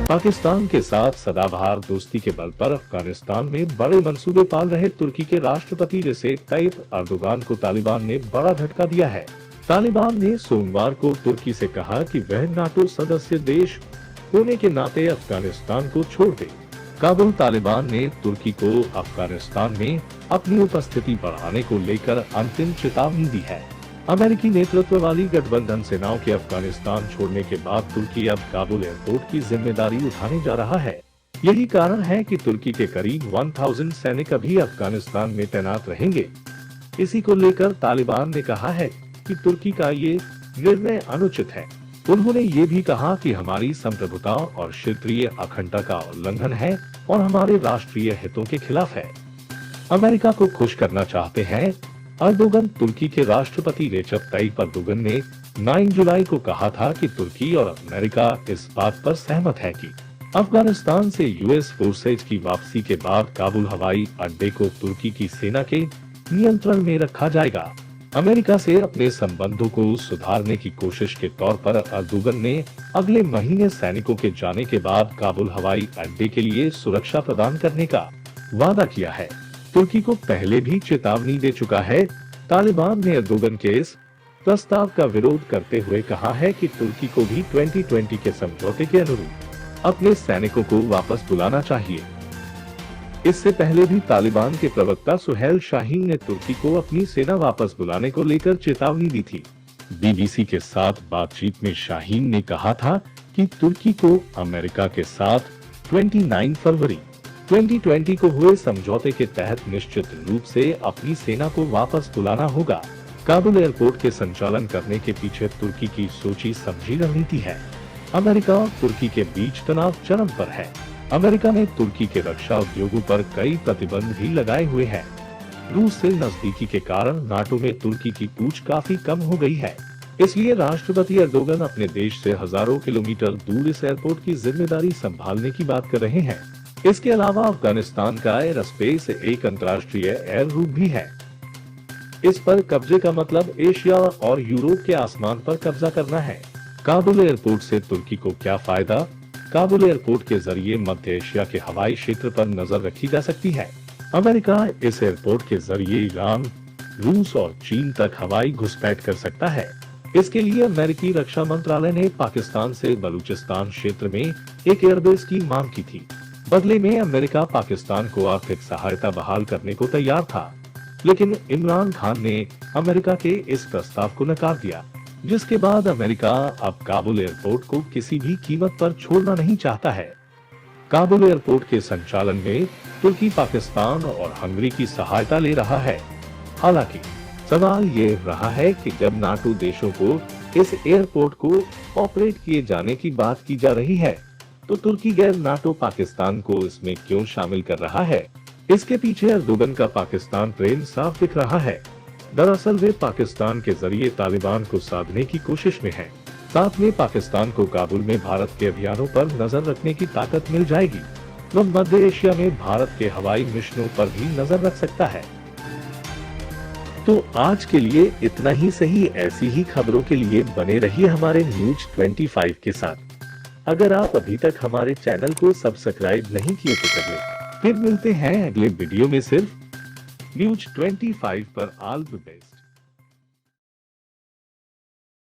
पाकिस्तान के साथ सदाबहार दोस्ती के बल पर अफगानिस्तान में बड़े मंसूबे पाल रहे तुर्की के राष्ट्रपति रेसेप ताइप एर्दोगान को तालिबान ने बड़ा झटका दिया है। तालिबान ने सोमवार को तुर्की से कहा कि वह नाटो सदस्य देश होने के नाते अफगानिस्तान को छोड़ दे। काबुल तालिबान ने तुर्की को अफगानिस्तान में अपनी उपस्थिति बढ़ाने को लेकर अंतिम चेतावनी दी है। अमेरिकी नेतृत्व वाली गठबंधन सेनाओं के अफगानिस्तान छोड़ने के बाद तुर्की अब काबुल एयरपोर्ट की जिम्मेदारी उठाने जा रहा है। यही कारण है कि तुर्की के करीब 1000 सैनिक अभी अफगानिस्तान में तैनात रहेंगे। इसी को लेकर तालिबान ने कहा है कि तुर्की का ये निर्णय अनुचित है। उन्होंने ये भी कहा कि हमारी संप्रभुता और क्षेत्रीय अखंडता का उल्लंघन है और हमारे राष्ट्रीय हितों के खिलाफ है। अमेरिका को खुश करना चाहते हैं। एर्दोगन तुर्की के राष्ट्रपति रेसेप ताइप एर्दोगन ने 9 जुलाई को कहा था कि तुर्की और अमेरिका इस बात पर सहमत है कि अफगानिस्तान से यूएस फोर्सेज की वापसी के बाद काबुल हवाई अड्डे को तुर्की की सेना के नियंत्रण में रखा जाएगा। अमेरिका से अपने संबंधों को सुधारने की कोशिश के तौर पर एर्दोगन ने अगले महीने सैनिकों के जाने के बाद काबुल हवाई अड्डे के लिए सुरक्षा प्रदान करने का वादा किया है। तुर्की को पहले भी चेतावनी दे चुका है। तालिबान ने एर्दोगन के इस प्रस्ताव का विरोध करते हुए कहा है कि तुर्की को भी 2020 के समझौते के अनुरूप अपने सैनिकों को वापस बुलाना चाहिए। इससे पहले भी तालिबान के प्रवक्ता सुहेल शाहीन ने तुर्की को अपनी सेना वापस बुलाने को लेकर चेतावनी दी थी। बीबीसी के साथ बातचीत में शाहीन ने कहा था कि तुर्की को अमेरिका के साथ 29 फरवरी 2020 को हुए समझौते के तहत निश्चित रूप से अपनी सेना को वापस बुलाना होगा। काबुल एयरपोर्ट के संचालन करने के पीछे तुर्की की सोची समझी रणनीति है। अमेरिका और तुर्की के बीच तनाव चरम पर है। अमेरिका ने तुर्की के रक्षा उद्योगों पर कई प्रतिबंध भी लगाए हुए हैं। रूस से नजदीकी के कारण नाटो में तुर्की की पहुंच काफी कम हो गई है। इसलिए राष्ट्रपति एर्दोगन अपने देश से हजारों किलोमीटर दूर इस एयरपोर्ट की जिम्मेदारी संभालने की बात कर रहे हैं। इसके अलावा अफगानिस्तान का एयर स्पेस एक अंतर्राष्ट्रीय एयर रूट भी है। इस पर कब्जे का मतलब एशिया और यूरोप के आसमान पर कब्जा करना है। काबुल एयरपोर्ट से तुर्की को क्या फायदा? काबुल एयरपोर्ट के जरिए मध्य एशिया के हवाई क्षेत्र पर नजर रखी जा सकती है। अमेरिका इस एयरपोर्ट के जरिए ईरान, रूस और चीन तक हवाई घुसपैठ कर सकता है। इसके लिए अमेरिकी रक्षा मंत्रालय ने पाकिस्तान से बलूचिस्तान क्षेत्र में एक एयरबेस की मांग की थी। बदले में अमेरिका पाकिस्तान को आर्थिक सहायता बहाल करने को तैयार था, लेकिन इमरान खान ने अमेरिका के इस प्रस्ताव को नकार दिया, जिसके बाद अमेरिका अब काबुल एयरपोर्ट को किसी भी कीमत पर छोड़ना नहीं चाहता है। काबुल एयरपोर्ट के संचालन में तुर्की पाकिस्तान और हंगरी की सहायता ले रहा है। हालांकि सवाल ये रहा है कि जब नाटो देशों को इस एयरपोर्ट को ऑपरेट किए जाने की बात की जा रही है, तो तुर्की गैर नाटो पाकिस्तान को इसमें क्यों शामिल कर रहा है? इसके पीछे एर्दोगन का पाकिस्तान प्रेम साफ दिख रहा है। दरअसल वे पाकिस्तान के जरिए तालिबान को साधने की कोशिश में हैं। साथ में पाकिस्तान को काबुल में भारत के अभियानों पर नजर रखने की ताकत मिल जाएगी। वह मध्य एशिया में भारत के हवाई मिशनों पर भी नजर रख सकता है। तो आज के लिए इतना ही सही। ऐसी ही खबरों के लिए बने रहिए हमारे न्यूज 25 के साथ। अगर आप अभी तक हमारे चैनल को सब्सक्राइब नहीं किए तो कर लें। फिर मिलते हैं अगले वीडियो में सिर्फ न्यूज 25 पर। All the best.